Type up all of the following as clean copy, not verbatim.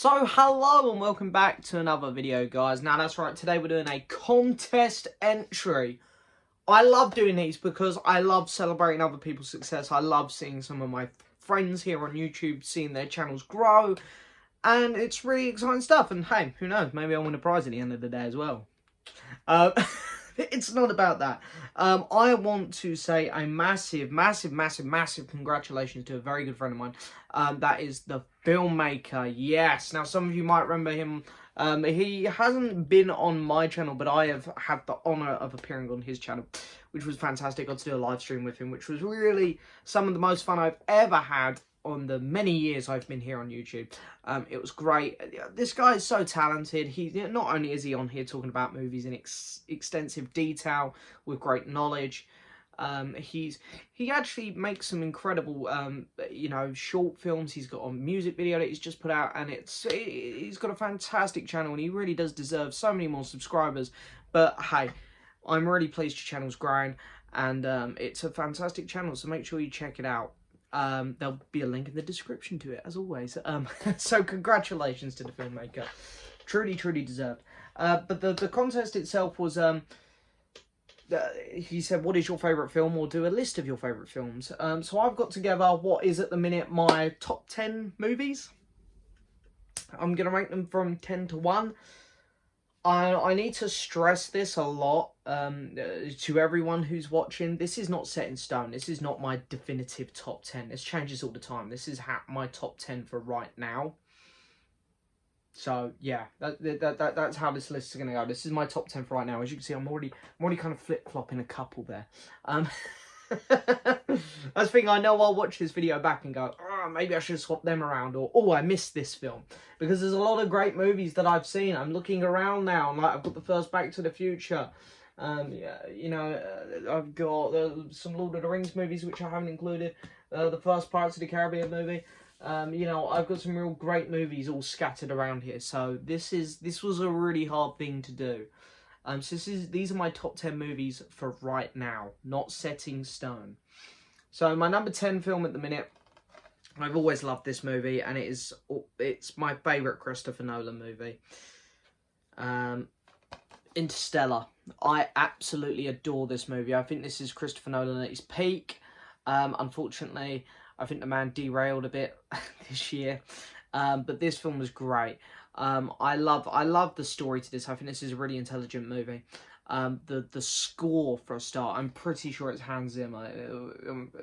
So hello and welcome back to another video, guys. Now that's right, today we're doing a contest entry. I love doing these because I love celebrating other people's success. I love seeing some of my friends here on YouTube, seeing their channels grow, and it's really exciting stuff. And hey, who knows, maybe I'll win a prize at the end of the day as well. It's not about that. I want to say a massive congratulations to a very good friend of mine. That is the Filmmaker. Yes. Now, some of you might remember him. He hasn't been on my channel, but I have had the honour of appearing on his channel, which was fantastic. Got to do a live stream with him, which was really some of the most fun I've ever had on the many years I've been here on YouTube. It was great. This guy is so talented. He not only is he on here talking about movies in extensive detail with great knowledge, he actually makes some incredible short films. He's got a music video that he's just put out, and he's got a fantastic channel, and he really does deserve so many more subscribers. But hey, I'm really pleased your channel's growing, and it's a fantastic channel, so make sure you check it out. There'll be a link in the description to it, as always. So congratulations to the Filmmaker. Truly deserved. But the contest itself was, he said, what is your favourite film? Or do a list of your favourite films. So I've got together what is at the minute my top 10 movies. I'm going to rank them from 10 to 1. I need to stress this a lot to everyone who's watching. This is not set in stone. This is not my definitive top 10. This changes all the time. This is my top 10 for right now. So yeah, that's how this list is going to go. This is my top 10 for right now. As you can see, I'm already kind of flip-flopping a couple there. That's the thing, I know I'll watch this video back and go, oh, maybe I should swap them around, or oh, I missed this film. Because there's a lot of great movies that I've seen. I'm looking around now, and like I've got the first Back to the Future. I've got some Lord of the Rings movies which I haven't included. The first Pirates of the Caribbean movie. I've got some real great movies all scattered around here. So this was a really hard thing to do. So these are my top 10 movies for right now, not set in stone. So my number 10 film at the minute, I've always loved this movie, and it's my favourite Christopher Nolan movie. Interstellar. I absolutely adore this movie. I think this is Christopher Nolan at his peak. Unfortunately, I think the man derailed a bit this year. But this film was great. I love the story to this. I think this is a really intelligent movie. The score, for a start, I'm pretty sure it's Hans Zimmer.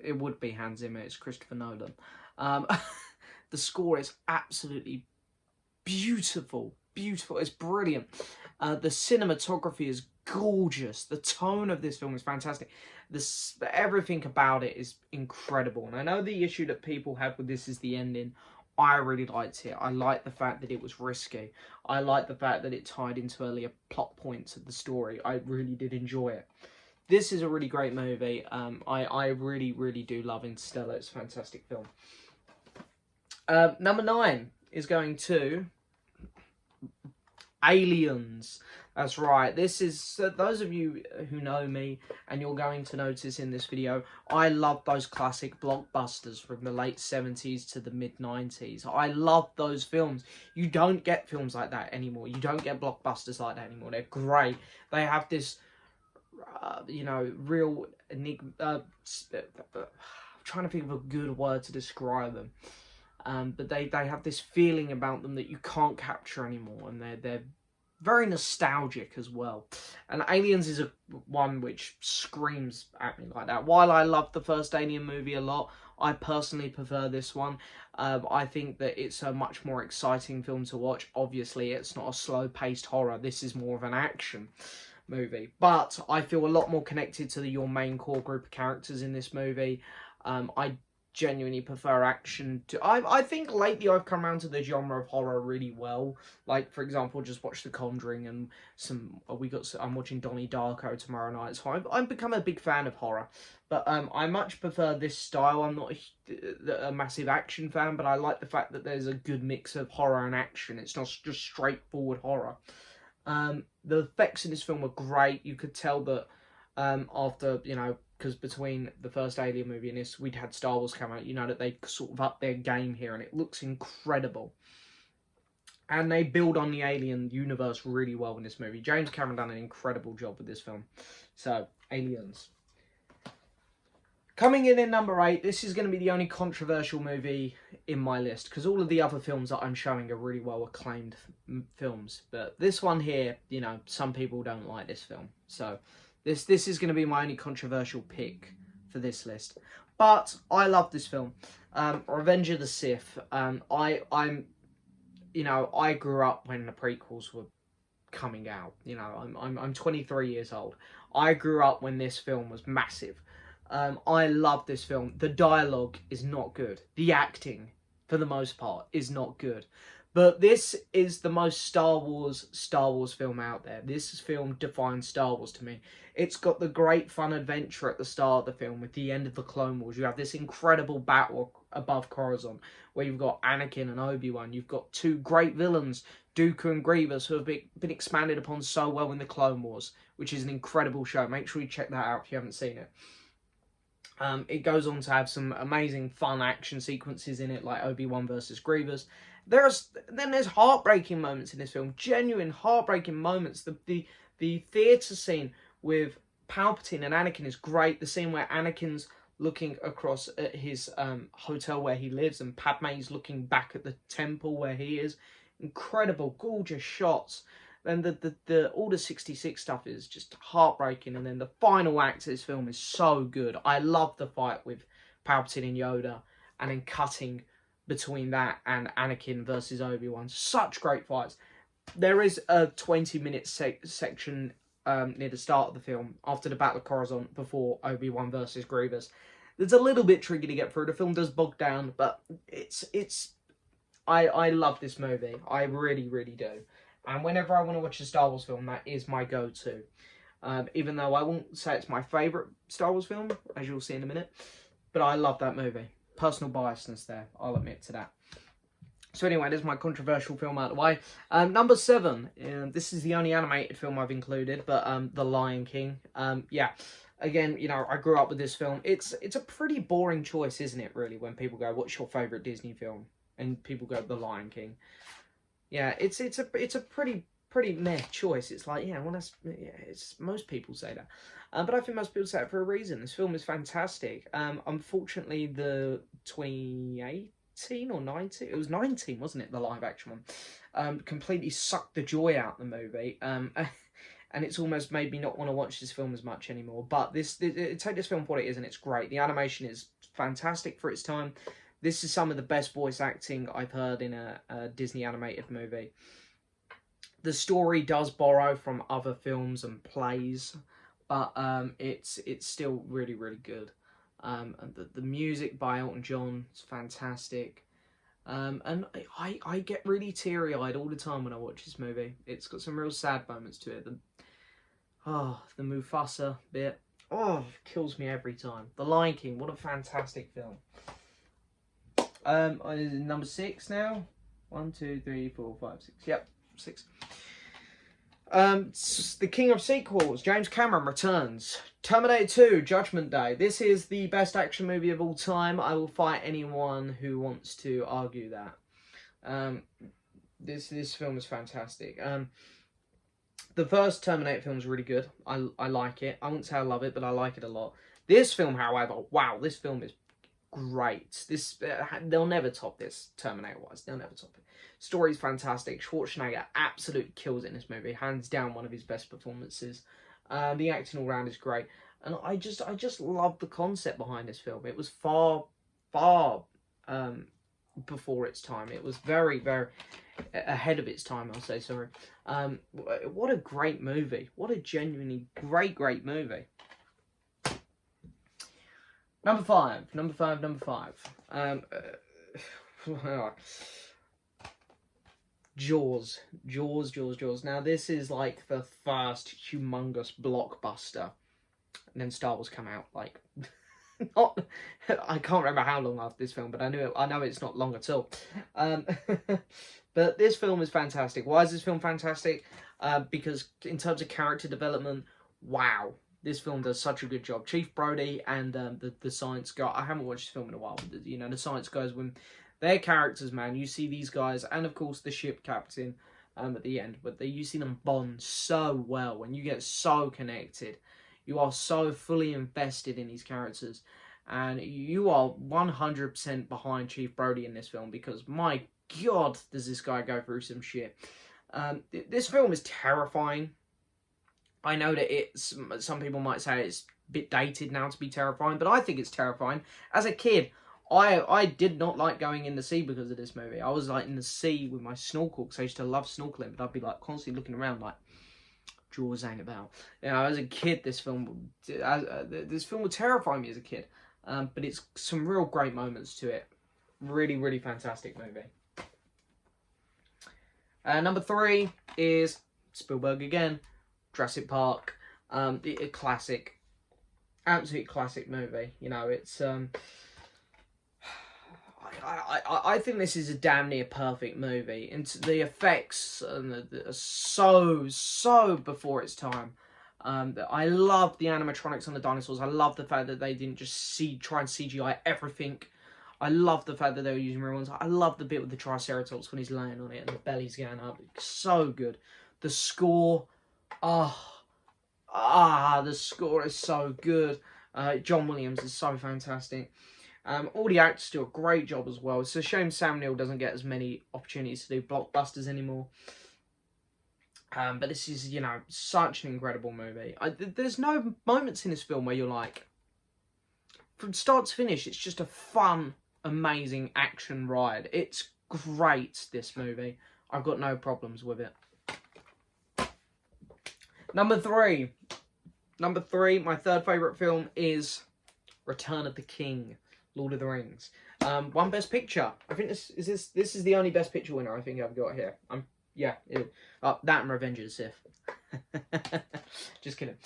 It would be Hans Zimmer. It's Christopher Nolan. The score is absolutely beautiful. It's brilliant. The cinematography is gorgeous. The tone of this film is fantastic. Everything about it is incredible. And I know the issue that people have with this is the ending. I really liked it. I liked the fact that it was risky. I liked the fact that it tied into earlier plot points of the story. I really did enjoy it. This is a really great movie. I really do love Interstellar. It's a fantastic film. Number 9 is going to Aliens. That's right. This is, those of you who know me, and you're going to notice in this video, I love those classic blockbusters from the late 70s to the mid 90s. I love those films. You don't get films like that anymore. You don't get blockbusters like that anymore. They're great. They have this, real enigma. I'm trying to think of a good word to describe them. But they have this feeling about them that you can't capture anymore, and they're very nostalgic as well. And Aliens is one which screams at me like that. While I love the first Alien movie a lot, I personally prefer this one. I think that it's a much more exciting film to watch. Obviously, it's not a slow-paced horror. This is more of an action movie. But I feel a lot more connected to your main core group of characters in this movie. I genuinely prefer action to... I think lately I've come around to the genre of horror really well. Like, for example, just watch The Conjuring, and I'm watching Donnie Darko tomorrow night, so I've become a big fan of horror. But I much prefer this style. I'm not a massive action fan, but I like the fact that there's a good mix of horror and action. It's not just straightforward horror. The effects in this film were great. You could tell that after, because between the first Alien movie and this, we'd had Star Wars come out, that they sort of upped their game here, and it looks incredible. And they build on the Alien universe really well in this movie. James Cameron done an incredible job with this film. So, Aliens. Coming in number 8, this is going to be the only controversial movie in my list, because all of the other films that I'm showing are really well acclaimed films. But this one here, you know, some people don't like this film. So, this is going to be my only controversial pick for this list. But I love this film. Revenge of the Sith. You know, I grew up when the prequels were coming out. You know, I'm 23 years old. I grew up when this film was massive. I love this film. The dialogue is not good. The acting, for the most part, is not good. But this is the most Star Wars film out there. This film defines Star Wars to me. It's got the great fun adventure at the start of the film with the end of the Clone Wars. You have this incredible battle above Coruscant where you've got Anakin and Obi-Wan. You've got two great villains, Dooku and Grievous, who have been expanded upon so well in the Clone Wars, which is an incredible show. Make sure you check that out if you haven't seen it. It goes on to have some amazing fun action sequences in it, like Obi-Wan versus Grievous. There's heartbreaking moments in this film, genuine heartbreaking moments. The theatre scene with Palpatine and Anakin is great. The scene where Anakin's looking across at his hotel where he lives and Padme's looking back at the temple where he is. Incredible, gorgeous shots. Then the Order 66 stuff is just heartbreaking. And then the final act of this film is so good. I love the fight with Palpatine and Yoda. And then cutting between that and Anakin versus Obi-Wan. Such great fights. There is a 20-minute section near the start of the film, after the Battle of Coruscant, before Obi-Wan versus Grievous. It's a little bit tricky to get through. The film does bog down, but I love this movie. I really, really do. And whenever I want to watch a Star Wars film, that is my go-to. Even though I won't say it's my favourite Star Wars film, as you'll see in a minute. But I love that movie. Personal biasness there, I'll admit to that. So anyway, there's my controversial film out of the way. Number 7. This is the only animated film I've included, but The Lion King. Yeah, again, you know, I grew up with this film. It's a pretty boring choice, isn't it, really, when people go, what's your favourite Disney film? And people go, The Lion King. Yeah, it's a pretty meh choice. It's like, yeah, well, it's most people say that, but I think most people say it for a reason. This film is fantastic. Unfortunately, the 2018 or 19, it was 19, wasn't it? The live action one, completely sucked the joy out of the movie. And it's almost made me not want to watch this film as much anymore. But take this film for what it is, and it's great. The animation is fantastic for its time. This is some of the best voice acting I've heard in a Disney animated movie. The story does borrow from other films and plays, but it's still really, really good. And the music by Elton John is fantastic. And I get really teary-eyed all the time when I watch this movie. It's got some real sad moments to it. The Mufasa bit, kills me every time. The Lion King, what a fantastic film. Number 6 now. 1, 2, 3, 4, 5, 6. Yep, 6. The king of sequels, James Cameron returns. Terminator 2, Judgement Day. This is the best action movie of all time. I will fight anyone who wants to argue that. This film is fantastic. The first Terminator film is really good. I like it. I wouldn't say I love it, but I like it a lot. This film, however, wow, this film is great. They'll never top this Terminator-wise. They'll never top it. Story's fantastic. Schwarzenegger absolutely kills it in this movie. Hands down, one of his best performances. The acting all round is great, and I just love the concept behind this film. It was far before its time. It was very ahead of its time, I'll say. Sorry. What a great movie. What a genuinely great movie. Number 5. Jaws. Now, this is like the first humongous blockbuster. And then Star Wars come out, like, I can't remember how long after this film, but I know it's not long at all. But this film is fantastic. Why is this film fantastic? Because in terms of character development, wow. This film does such a good job. Chief Brody and the science guy. I haven't watched this film in a while, but, you know, the science guys, when Their characters, man, you see these guys, and of course the ship captain at the end, but you see them bond so well, and you get so connected. You are so fully invested in these characters, and you are 100% behind Chief Brody in this film, because my God, does this guy go through some shit. This film is terrifying. I know that some people might say it's a bit dated now to be terrifying, but I think it's terrifying. As a kid, I did not like going in the sea because of this movie. I was like in the sea with my snorkel, because I used to love snorkeling, but I'd be like constantly looking around like, Jaws ain't about. You know, as a kid, this film would terrify me as a kid. But it's some real great moments to it. Really, really fantastic movie. Number 3 is Spielberg again, Jurassic Park. A classic, absolute classic movie. You know, it's I think this is a damn near perfect movie. And the effects and are so before its time. I love the animatronics on the dinosaurs. I love the fact that they didn't just try and CGI everything. I love the fact that they were using real ones. I love the bit with the Triceratops when he's laying on it and the belly's going up. It's so good. The score, the score is so good. John Williams is so fantastic. All the actors do a great job as well. It's a shame Sam Neill doesn't get as many opportunities to do blockbusters anymore. But this is, you know, such an incredible movie. There's no moments in this film where you're like, from start to finish, it's just a fun, amazing action ride. It's great, this movie. I've got no problems with it. Number 3, my third favourite film is Return of the King, Lord of the Rings. One Best Picture. I think this is the only Best Picture winner I think I've got here. Yeah, that and Revenge of the Sith. Just kidding.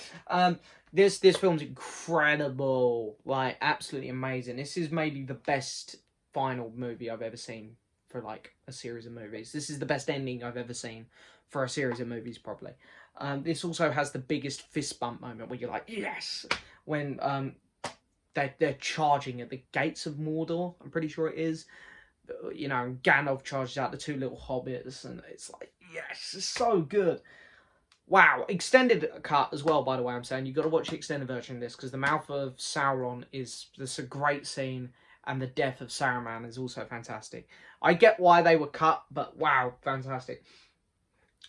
This film's incredible, like absolutely amazing. This is maybe the best final movie I've ever seen for like a series of movies. This is the best ending I've ever seen for a series of movies, probably. This also has the biggest fist bump moment where you're like, yes, when they're charging at the gates of Mordor. I'm pretty sure it is. You know, Gandalf charges out the 2 little hobbits, and it's like, yes, it's so good. Wow, extended cut as well, by the way, I'm saying. You've got to watch the extended version of this, because the mouth of Sauron that's a great scene, and the death of Saruman is also fantastic. I get why they were cut, but wow, fantastic.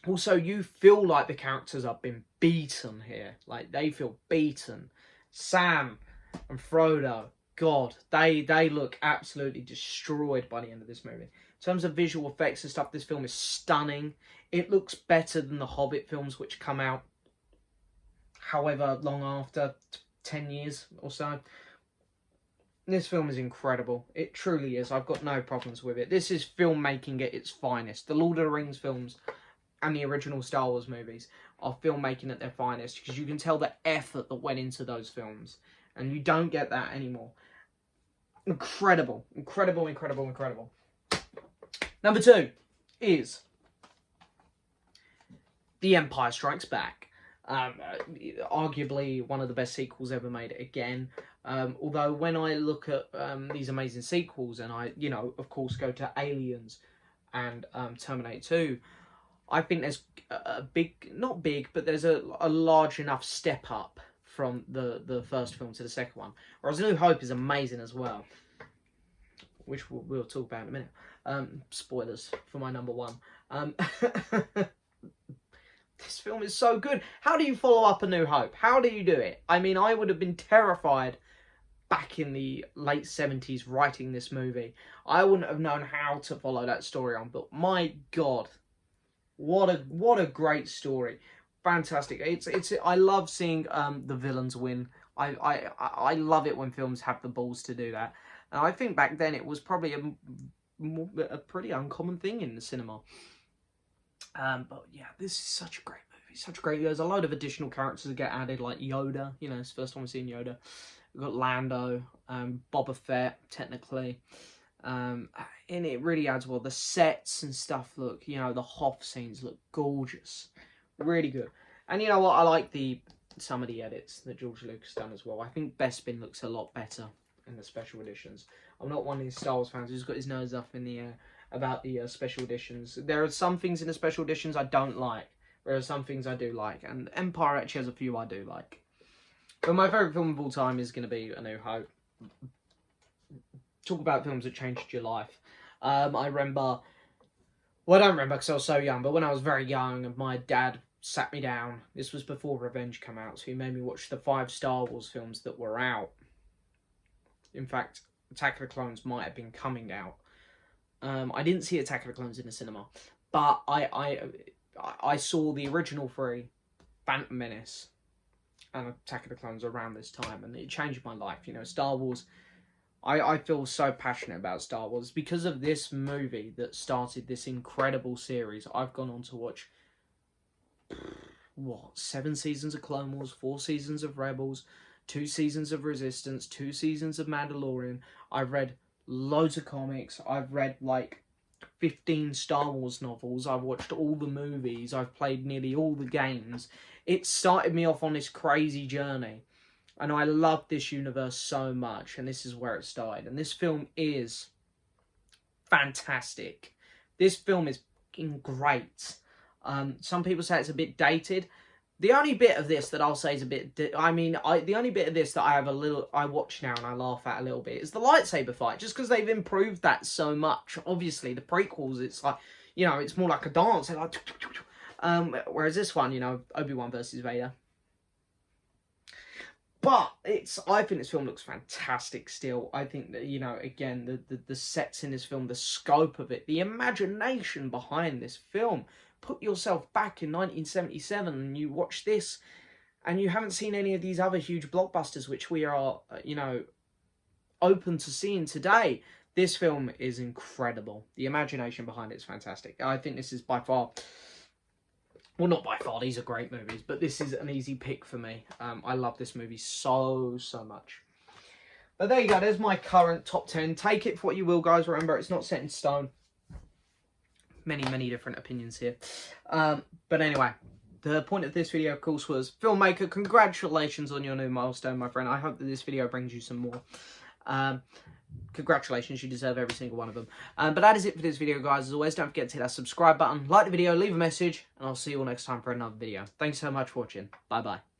Also, you feel like the characters have been beaten here. Like, they feel beaten. Sam and Frodo, God, they look absolutely destroyed by the end of this movie. In terms of visual effects and stuff, this film is stunning. It looks better than the Hobbit films, which come out however long after, 10 years or so. This film is incredible. It truly is. I've got no problems with it. This is filmmaking at its finest. The Lord of the Rings films and the original Star Wars movies are filmmaking at their finest, because you can tell the effort that went into those films. And you don't get that anymore. Incredible. Incredible, incredible, incredible. Number 2 is The Empire Strikes Back. Arguably one of the best sequels ever made again. Although when I look at these amazing sequels, and I, you know, of course go to Aliens and Terminator 2, I think there's a big, not big, but there's a large enough step up from the first film to the second one. Whereas New Hope is amazing as well, which we'll talk about in a minute. Spoilers for my number 1. This film is so good. How do you follow up A New Hope? How do you do it? I mean, I would have been terrified back in the late 70s writing this movie. I wouldn't have known how to follow that story on, but my God, what a great story. Fantastic. It's I love seeing the villains win. I love it when films have the balls to do that. And I think back then it was probably a pretty uncommon thing in the cinema. But yeah, this is such a great movie. Such a great. There's a load of additional characters that get added, like Yoda. You know, it's the first time we've seen Yoda. We've got Lando, Boba Fett, technically. And it really adds well. The sets and stuff look, you know, the Hoth scenes look gorgeous. Really good. And you know what? I like some of the edits that George Lucas done as well. I think Bespin looks a lot better in the special editions. I'm not one of these Star Wars fans who's got his nose up in the air about the special editions. There are some things in the special editions I don't like. There are some things I do like, and Empire actually has a few I do like. But my favourite film of all time is going to be A New Hope. Talk about films that changed your life. I remember... Well, I don't remember because I was so young, but when I was very young, my dad sat me down. This was before Revenge came out, so he made me watch the 5 Star Wars films that were out. In fact, Attack of the Clones might have been coming out. I didn't see Attack of the Clones in the cinema, but I saw the original 3, Phantom Menace, and Attack of the Clones around this time, and it changed my life. You know, Star Wars... I feel so passionate about Star Wars. Because of this movie that started this incredible series, I've gone on to watch, 7 seasons of Clone Wars, 4 seasons of Rebels, 2 seasons of Resistance, 2 seasons of Mandalorian. I've read loads of comics. I've read, like, 15 Star Wars novels. I've watched all the movies. I've played nearly all the games. It started me off on this crazy journey. And I love this universe so much, and this is where it started. And this film is fantastic. This film is fucking great. Some people say it's a bit dated. The only bit of this that I'll say is a bit... the only bit of this that I watch now and I laugh at a little bit is the lightsaber fight. Just because they've improved that so much. Obviously, the prequels, it's like, you know, it's more like a dance. They're like... whereas this one, you know, Obi-Wan versus Vader. But I think this film looks fantastic still. I think that, you know, again, the sets in this film, the scope of it, the imagination behind this film. Put yourself back in 1977 and you watch this and you haven't seen any of these other huge blockbusters which we are, you know, open to seeing today. This film is incredible. The imagination behind it is fantastic. I think this is by far... Well, not by far, these are great movies, but this is an easy pick for me. I love this movie so much. But there you go, there's my current top 10. Take it for what you will, guys. Remember, it's not set in stone. Many different opinions here. But anyway, the point of this video, of course, was Filmmaker, congratulations on your new milestone, my friend. I hope that this video brings you some more. Congratulations, you deserve every single one of them. But that is it for this video, guys. As always, don't forget to hit that subscribe button, like the video, leave a message, and I'll see you all next time for another video. Thanks so much for watching. Bye-bye.